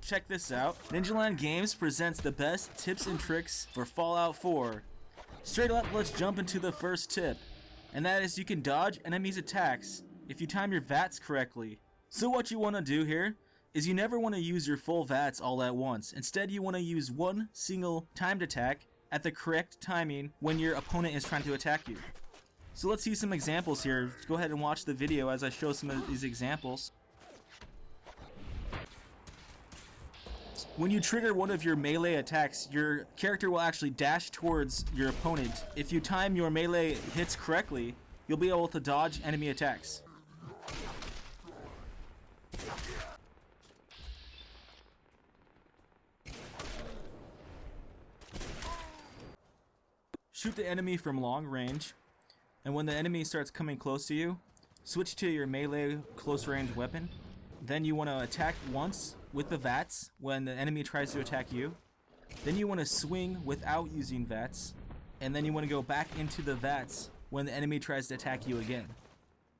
check this out. Ninjaland Games presents the best tips and tricks for Fallout 4. Straight up, let's jump into the first tip, and that is you can dodge enemies' attacks if you time your VATS correctly. So what you want to do here is you never want to use your full VATS all at once. Instead, you want to use one single timed attack at the correct timing when your opponent is trying to attack you. So let's see some examples here. Go ahead and watch the video as I show some of these examples. When you trigger one of your melee attacks, your character will actually dash towards your opponent. If you time your melee hits correctly, you'll be able to dodge enemy attacks. Shoot the enemy from long range, and when the enemy starts coming close to you, switch to your melee close range weapon. Then you want to attack once with the VATS when the enemy tries to attack you. Then you want to swing without using VATS, and then you want to go back into the VATS when the enemy tries to attack you again.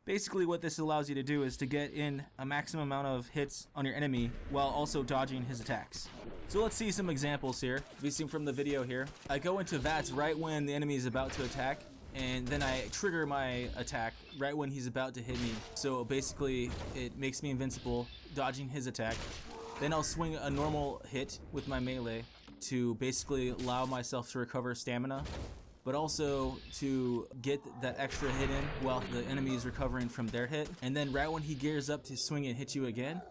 Basically what this allows you to do is to get in a maximum amount of hits on your enemy while also dodging his attacks. So let's see some examples here. If you see from the video here, I go into VATS right when the enemy is about to attack, and then I trigger my attack right when he's about to hit me. So basically it makes me invincible, dodging his attack. Then I'll swing a normal hit with my melee to basically allow myself to recover stamina, but also to get that extra hit in while the enemy is recovering from their hit. And then right when he gears up to swing and hit you again,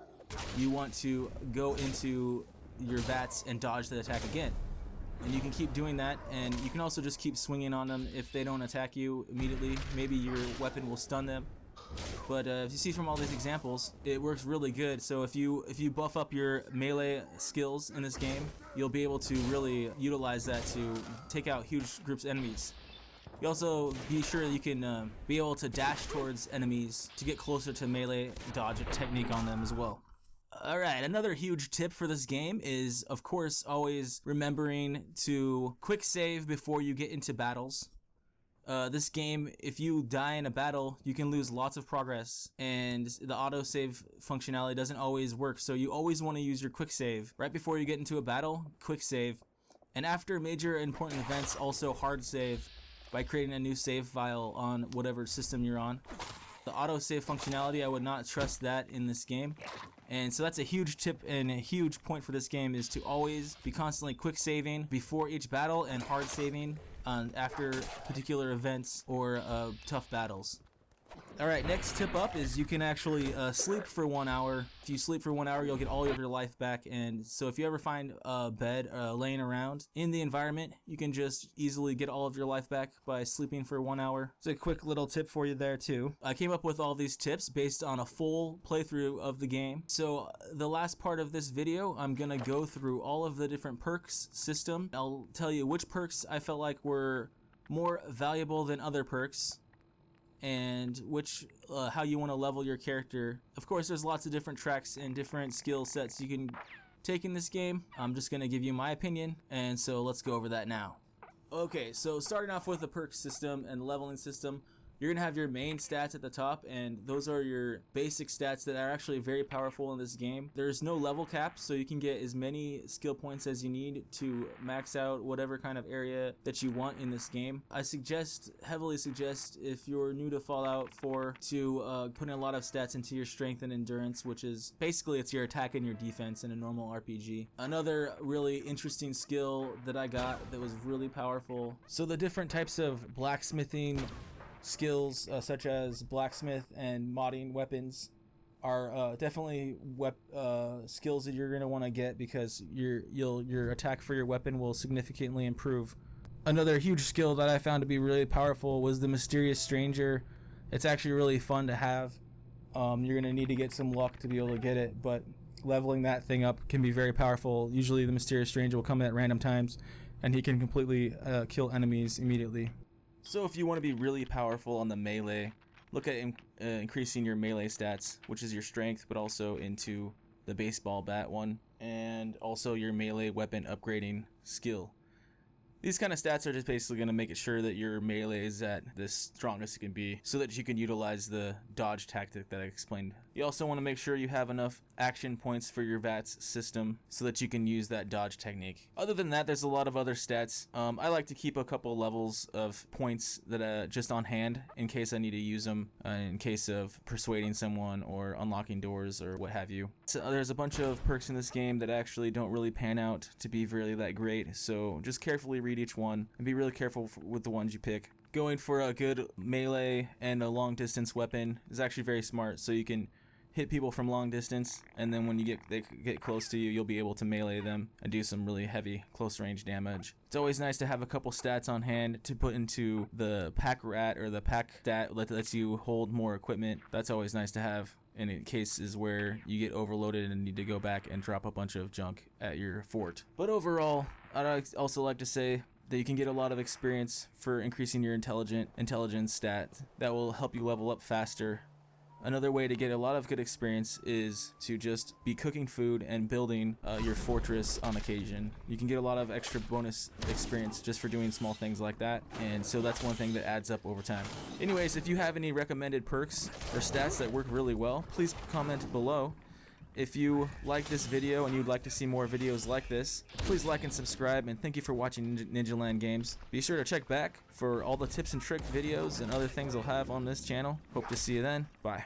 you want to go into your VATS and dodge the attack again. And you can keep doing that, and you can also just keep swinging on them if they don't attack you immediately. Maybe your weapon will stun them. But if you see from all these examples, it works really good. So if you buff up your melee skills in this game, you'll be able to really utilize that to take out huge groups of enemies. You also be sure you can be able to dash towards enemies to get closer to melee dodge technique on them as well. Alright, another huge tip for this game is, of course, always remembering to quick save before you get into battles. This game, if you die in a battle, you can lose lots of progress, and the autosave functionality doesn't always work, so you always want to use your quick save. Right before you get into a battle, quick save. And after major important events, also hard save by creating a new save file on whatever system you're on. The autosave functionality, I would not trust that in this game. And so that's a huge tip and a huge point for this game, is to always be constantly quick saving before each battle and hard saving after particular events or tough battles. Alright, next tip up is you can actually sleep for 1 hour. If you sleep for 1 hour, you'll get all of your life back. And so if you ever find a bed laying around in the environment, you can just easily get all of your life back by sleeping for 1 hour. It's a quick little tip for you there too. I came up with all these tips based on a full playthrough of the game. So the last part of this video, I'm gonna go through all of the different perks system. I'll tell you which perks I felt like were more valuable than other perks, and which how you want to level your character. Of course, there's lots of different tracks and different skill sets you can take in this game. I'm just going to give you my opinion, and so let's go over that now. Okay, so starting off with the perk system and leveling system, you're going to have your main stats at the top, and those are your basic stats that are actually very powerful in this game. There's no level cap, so you can get as many skill points as you need to max out whatever kind of area that you want in this game. I heavily suggest, if you're new to Fallout 4, to put in a lot of stats into your strength and endurance, which is basically it's your attack and your defense in a normal RPG. Another really interesting skill that I got that was really powerful. So the different types of blacksmithing skills, such as blacksmith and modding weapons, are definitely skills that you're going to want to get, because your attack for your weapon will significantly improve. Another huge skill that I found to be really powerful was the Mysterious Stranger. It's actually really fun to have. You're going to need to get some luck to be able to get it, but leveling that thing up can be very powerful. Usually the Mysterious Stranger will come in at random times, and he can completely kill enemies immediately. So if you want to be really powerful on the melee, look at increasing your melee stats, which is your strength, but also into the baseball bat one, and also your melee weapon upgrading skill. These kind of stats are just basically going to make it sure that your melee is at the strongest it can be, so that you can utilize the dodge tactic that I explained You also want to make sure you have enough action points for your VATS system so that you can use that dodge technique. Other than that, there's a lot of other stats. I like to keep a couple levels of points that just on hand in case I need to use them in case of persuading someone or unlocking doors or what have you. So there's a bunch of perks in this game that actually don't really pan out to be really that great, so just carefully read each one and be really careful with the ones you pick. Going for a good melee and a long distance weapon is actually very smart, so you can hit people from long distance, and then when they get close to you, you'll be able to melee them and do some really heavy close range damage. It's always nice to have a couple stats on hand to put into the pack rat or the pack stat that lets you hold more equipment. That's always nice to have in cases where you get overloaded and need to go back and drop a bunch of junk at your fort. But overall, I'd also like to say that you can get a lot of experience for increasing your intelligence stat that will help you level up faster. Another way to get a lot of good experience is to just be cooking food and building your fortress on occasion. You can get a lot of extra bonus experience just for doing small things like that, and so that's one thing that adds up over time. Anyways, if you have any recommended perks or stats that work really well, please comment below. If you like this video and you'd like to see more videos like this, please like and subscribe, and thank you for watching Ninjaland Games. Be sure to check back for all the tips and trick videos and other things I'll have on this channel. Hope to see you then. Bye.